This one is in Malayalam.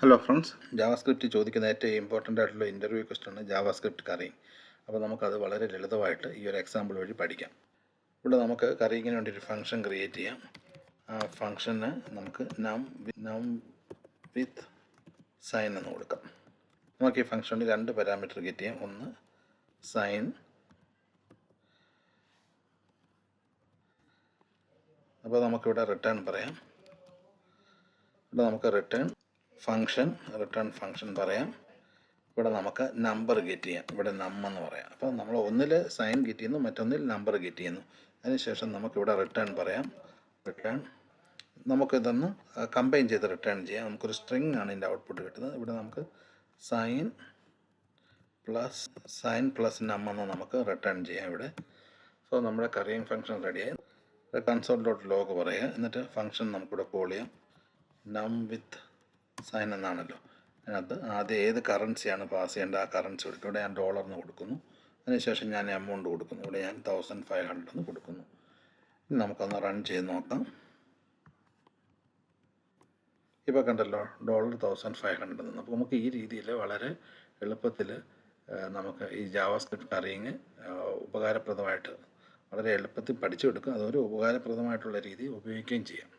ഹലോ ഫ്രണ്ട്സ്, ജാവാസ്ക്രിപ്റ്റ് ചോദിക്കുന്ന ഏറ്റവും ഇമ്പോർട്ടൻ്റ് ആയിട്ടുള്ള ഇൻ്റർവ്യൂ ക്വസ്റ്റ്യനാണ് ജാവാസ്ക്രിപ്റ്റ് കറിയിങ്. അപ്പോൾ നമുക്കത് വളരെ ലളിതമായിട്ട് ഈ ഒരു എക്സാമ്പിൾ വഴി പഠിക്കാം. ഇവിടെ നമുക്ക് കറിയിങ്ങിന് വേണ്ടി ഒരു ഫംഗ്ഷൻ ക്രിയേറ്റ് ചെയ്യാം. ആ ഫംഗ്ഷന് നമുക്ക് നം വിത്ത് സൈൻ എന്ന് കൊടുക്കാം. നമുക്ക് ഈ ഫംഗ്ഷനിൽ രണ്ട് പാരാമീറ്റർ ഗെറ്റ് ചെയ്യാം. ഒന്ന് സൈൻ, അപ്പോൾ നമുക്കിവിടെ റിട്ടേൺ പറയാം. ഇവിടെ നമുക്ക് റിട്ടേൺ ഫംഗ്ഷൻ പറയാം. ഇവിടെ നമുക്ക് നമ്പർ ഗെറ്റ് ചെയ്യാം. ഇവിടെ എന്ന് പറയാം. അപ്പോൾ നമ്മൾ ഒന്നിൽ സൈൻ ഗെറ്റ് ചെയ്യുന്നു, മറ്റൊന്നിൽ നമ്പർ ഗെറ്റ് ചെയ്യുന്നു. അതിനുശേഷം നമുക്കിവിടെ റിട്ടേൺ പറയാം. നമുക്കിതൊന്ന് കമ്പൈൻ ചെയ്ത് റിട്ടേൺ ചെയ്യാം. നമുക്കൊരു സ്ട്രിങ് ആണ് ഇതിൻ്റെ ഔട്ട്പുട്ട് കിട്ടുന്നത്. ഇവിടെ നമുക്ക് സൈൻ പ്ലസ് എന്ന് നമുക്ക് റിട്ടേൺ ചെയ്യാം ഇവിടെ. സോ നമ്മുടെ കറിയിങ് ഫംഗ്ഷൻ റെഡിയായി. കൺസോൾ.ലോഗ് പറയുക. എന്നിട്ട് ഫംഗ്ഷൻ നമുക്കിവിടെ കോൾ ചെയ്യാം. നം വിത്ത് സൈൻ എന്നാണല്ലോ. അതിനകത്ത് ആദ്യം ഏത് കറൻസിയാണ് പാസ് ചെയ്യേണ്ടത് ആ കറൻസി കൊടുക്കും. ഇവിടെ ഞാൻ ഡോളറിന് കൊടുക്കുന്നു. അതിനുശേഷം ഞാൻ എമൗണ്ട് കൊടുക്കുന്നു. ഇവിടെ ഞാൻ 1500 എന്ന് കൊടുക്കുന്നു. ഇനി നമുക്കൊന്ന് റൺ ചെയ്ത് നോക്കാം. ഇപ്പോൾ കണ്ടല്ലോ, $1500 എന്ന്. അപ്പോൾ നമുക്ക് ഈ രീതിയിൽ വളരെ എളുപ്പത്തിൽ നമുക്ക് ഈ ജാവാസ്ക്രിപ്റ്റ് കറിയിങ് ഉപകാരപ്രദമായിട്ട് വളരെ എളുപ്പത്തിൽ പഠിച്ചെടുക്കും. അതൊരു ഉപകാരപ്രദമായിട്ടുള്ള രീതി ഉപയോഗിക്കുകയും ചെയ്യാം.